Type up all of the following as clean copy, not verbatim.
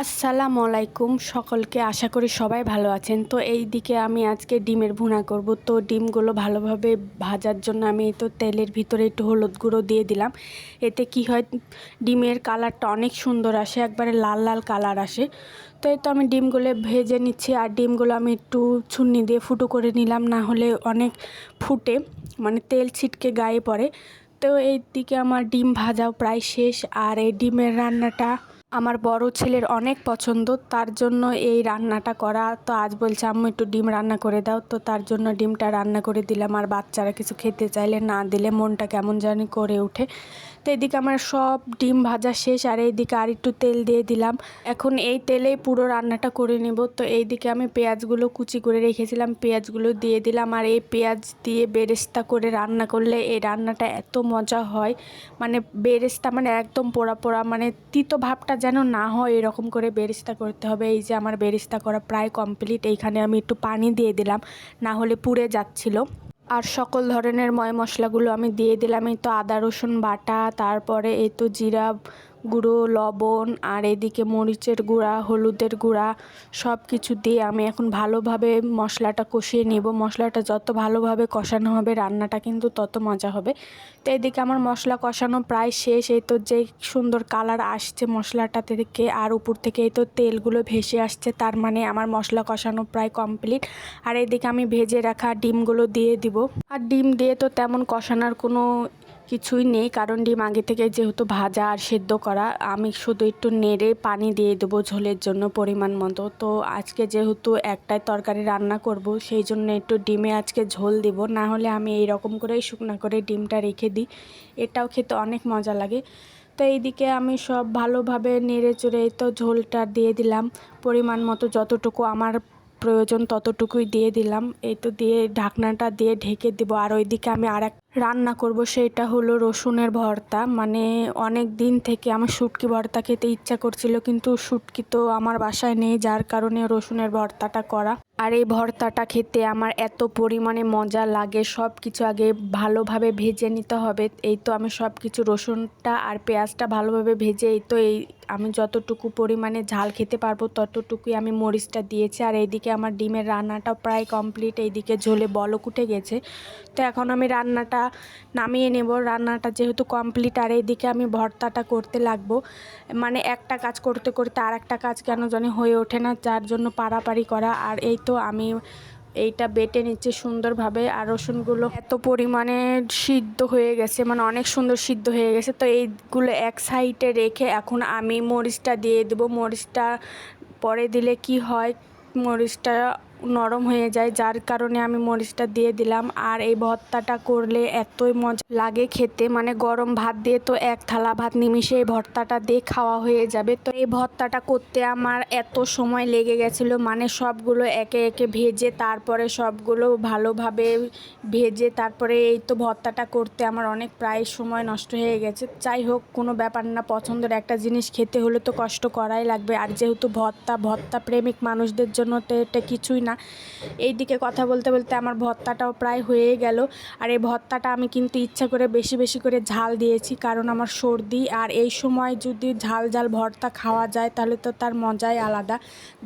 আসসালামু আলাইকুম সকলকে, আশা করি সবাই ভালো আছেন। তো এই দিকে আমি আজকে ডিমের ভুনা করব। তো ডিমগুলো ভালোভাবে ভাজার জন্য আমি তো তেলের ভিতরে একটু হলুদ গুঁড়ো দিয়ে দিলাম। এতে কি হয়, ডিমের কালারটা অনেক সুন্দর আসে, একবারে লাল লাল কালার আসে। তো এই তো আমি ডিমগুলো ভেজে নিচ্ছি, আর ডিমগুলো আমি একটু ছুন্নি দিয়ে ফুটো করে নিলাম, না হলে অনেক ফুটে মানে তেল ছিটকে গায়ে পড়ে। তো এই দিকে আমার ডিম ভাজাও প্রায় শেষ। আর এই ডিমের রান্নাটা আমার বড় ছেলের অনেক পছন্দ, তার জন্য এই রান্নাটা করা। তো আজ বলছে আম্মু একটু ডিম রান্না করে দাও, তো তার জন্য ডিমটা রান্না করে দিলাম। আর বাচ্চারা কিছু খেতে চাইলে না দিলে মনটা কেমন জানি করে ওঠে। তো এদিকে আমার সব ডিম ভাজা শেষ, আর এইদিকে আর একটু তেল দিয়ে দিলাম। এখন এই তেলেই পুরো রান্নাটা করে নেব। তো এইদিকে আমি পেঁয়াজগুলো কুচি করে রেখেছিলাম, পেঁয়াজগুলো দিয়ে দিলাম। আর এই পেঁয়াজ দিয়ে বেরেস্তা করে রান্না করলে এই রান্নাটা এত মজা হয়, মানে বেরেস্তা মানে একদম পোড়া পোড়া, মানে তিতো ভাবটা যেন না হয় এরকম করে বেরেস্তা করতে হবে। এই যে আমার বেরেস্তা করা প্রায় কমপ্লিট। এইখানে আমি একটু পানি দিয়ে দিলাম, না হলে পুড়ে যাচ্ছিল। আর সকল ধরনের মশলাগুলো আমি দিয়ে দিলাম। এই তো আদা রসুন বাটা, তারপরে এই তো জিরা গুঁড়ো, লবণ, আর এদিকে মরিচের গুঁড়া, হলুদের গুঁড়া, সব কিছু দিয়ে আমি এখন ভালোভাবে মশলাটা কষিয়ে নেব। মশলাটা যত ভালোভাবে কষানো হবে রান্নাটা কিন্তু তত মজা হবে। তো এদিকে আমার মশলা কষানো প্রায় শেষ। এই তো যে সুন্দর কালার আসছে মশলাটা থেকে, আর উপর থেকে এই তো তেলগুলো ভেসে আসছে, তার মানে আমার মশলা কষানো প্রায় কমপ্লিট। আর এদিকে আমি ভেজে রাখা ডিমগুলো দিয়ে দিব। আর ডিম দিয়ে তো তেমন কষানোর কোনো কিছুই নেই, কারণ ডিম আগে থেকে যেহেতু ভাজা আর সেদ্ধ করা। আমি শুধু একটু নেড়ে পানি দিয়ে দেবো ঝোলের জন্য পরিমাণ মতো। তো আজকে যেহেতু একটাই তরকারি রান্না করব, সেই জন্য একটু ডিমে আজকে ঝোল দিব, না হলে আমি এই রকম করেই শুকনো করে ডিমটা রেখে দিই, এটাও খেতে অনেক মজা লাগে। তো এইদিকে আমি সব ভালোভাবে নেড়ে চড়ে তো ঝোলটা দিয়ে দিলাম, পরিমাণ মতো যতটুকু আমার প্রয়োজন ততটুকুই দিয়ে দিলাম। এই তো দিয়ে ঢাকনাটা দিয়ে ঢেকে দেবো। আর ওইদিকে আমি আর এক রান্না করব, সেটা হলো রসুনের ভর্তা। মানে অনেক দিন থেকে আমার শুটকি ভর্তা খেতে ইচ্ছা করছিল, কিন্তু শুটকি তো আমার বাসায় নেই, যার কারণে রসুনের ভর্তাটা করা। আর এই ভর্তাটা খেতে আমার এত পরিমাণে মজা লাগে। সব কিছু আগে ভালোভাবে ভেজে নিতে হবে। এই তো আমি সব কিছু রসুনটা আর পেঁয়াজটা ভালোভাবে ভেজে এই তো আমি যতটুকু পরিমাণে ঝাল খেতে পারবো ততটুকুই আমি মরিচটা দিয়েছি। আর এইদিকে আমার ডিমের রান্নাটাও প্রায় কমপ্লিট, এইদিকে ঝোলে বলক উঠে গেছে। তো এখন আমি রান্নাটা নামিয়ে নেব। রান্নাটা যেহেতু কমপ্লিট, আর এইদিকে আমি ভর্তাটা করতে লাগবো। মানে একটা কাজ করতে করতে আর একটা কাজ কেন জানি হয়ে ওঠে না, যার জন্য পারাপারি করা। আর এই তো আমি এইটা বেটে নিচ্ছি সুন্দরভাবে। আর রসুনগুলো এত পরিমাণে সিদ্ধ হয়ে গেছে, মানে অনেক সুন্দর সিদ্ধ হয়ে গেছে। তো এইগুলো এক সাইডে রেখে এখন আমি মরিচটা দিয়ে দেবো। মরিচটা পরে দিলে কি হয়, মরিচটা নরম হয়ে যায়, যার কারণে আমি মরিচটা দিয়ে দিলাম। আর এই ভর্তাটা করলে এতই মজা লাগে খেতে, মানে গরম ভাত দিয়ে তো এক থালা ভাত নিমিশে এই ভর্তাটা দিয়ে খাওয়া হয়ে যাবে। তো এই ভর্তাটা করতে আমার এত সময় লেগে গেছিলো, মানে সবগুলো একে একে ভেজে তারপরে সবগুলো ভালোভাবে ভেজে তারপরে এই তো ভর্তাটা করতে আমার অনেক প্রায় সময় নষ্ট হয়ে গেছে। যাই হোক, কোনো ব্যাপার না, পছন্দের একটা জিনিস খেতে হলে তো কষ্ট করাই লাগবে। আর যেহেতু ভর্তা প্রেমিক মানুষদের জন্য তো এটা কিছুই না। এইদিকে কথা বলতে বলতে আমার ভর্তাটাও প্রায় হয়ে গেল। আর এই ভর্তাটা আমি কিন্তু ইচ্ছা করে বেশি বেশি করে ঝাল দিয়েছি, কারণ আমার সর্দি। আর এই সময় যদি ঝাল ঝাল ভর্তা খাওয়া যায় তাহলে তো তার মজাই আলাদা,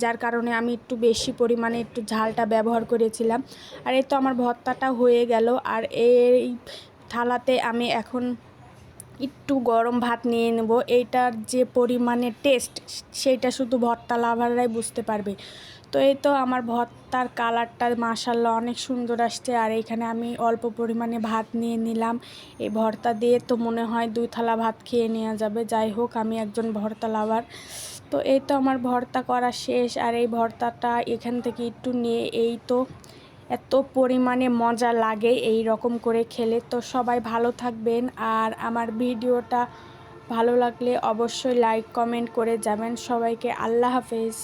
যার কারণে আমি একটু বেশি পরিমাণে একটু ঝালটা ব্যবহার করেছিলাম। আর এই তো আমার ভর্তাটা হয়ে গেল। আর এই থালাতে আমি এখন একটু গরম ভাত নিয়ে নেব। এইটার যে পরিমাণে টেস্ট সেইটা শুধু ভর্তা লাভাররাই বুঝতে পারবে। তো এই তো আমার ভর্তার কালারটা মাশাআল্লাহ অনেক সুন্দর আসছে। আর এখানে আমি অল্প পরিমাণে ভাত নিয়ে নিলাম। এই ভর্তা দিয়ে তো মনে হয় 2 থালা ভাত খেয়ে নেওয়া যাবে। যাই হোক, আমি একজন ভর্তা লাভার। তো এই তো আমার ভর্তা করা শেষ। আর এই ভর্তাটা এখান থেকে একটু নিয়ে এই তো এত পরিমাণে মজা লাগে এই রকম করে খেলে। তো সবাই ভালো থাকবেন, আর আমার ভিডিওটা ভালো লাগলে অবশ্যই লাইক কমেন্ট করে যাবেন। সবাইকে আল্লাহ হাফেজ।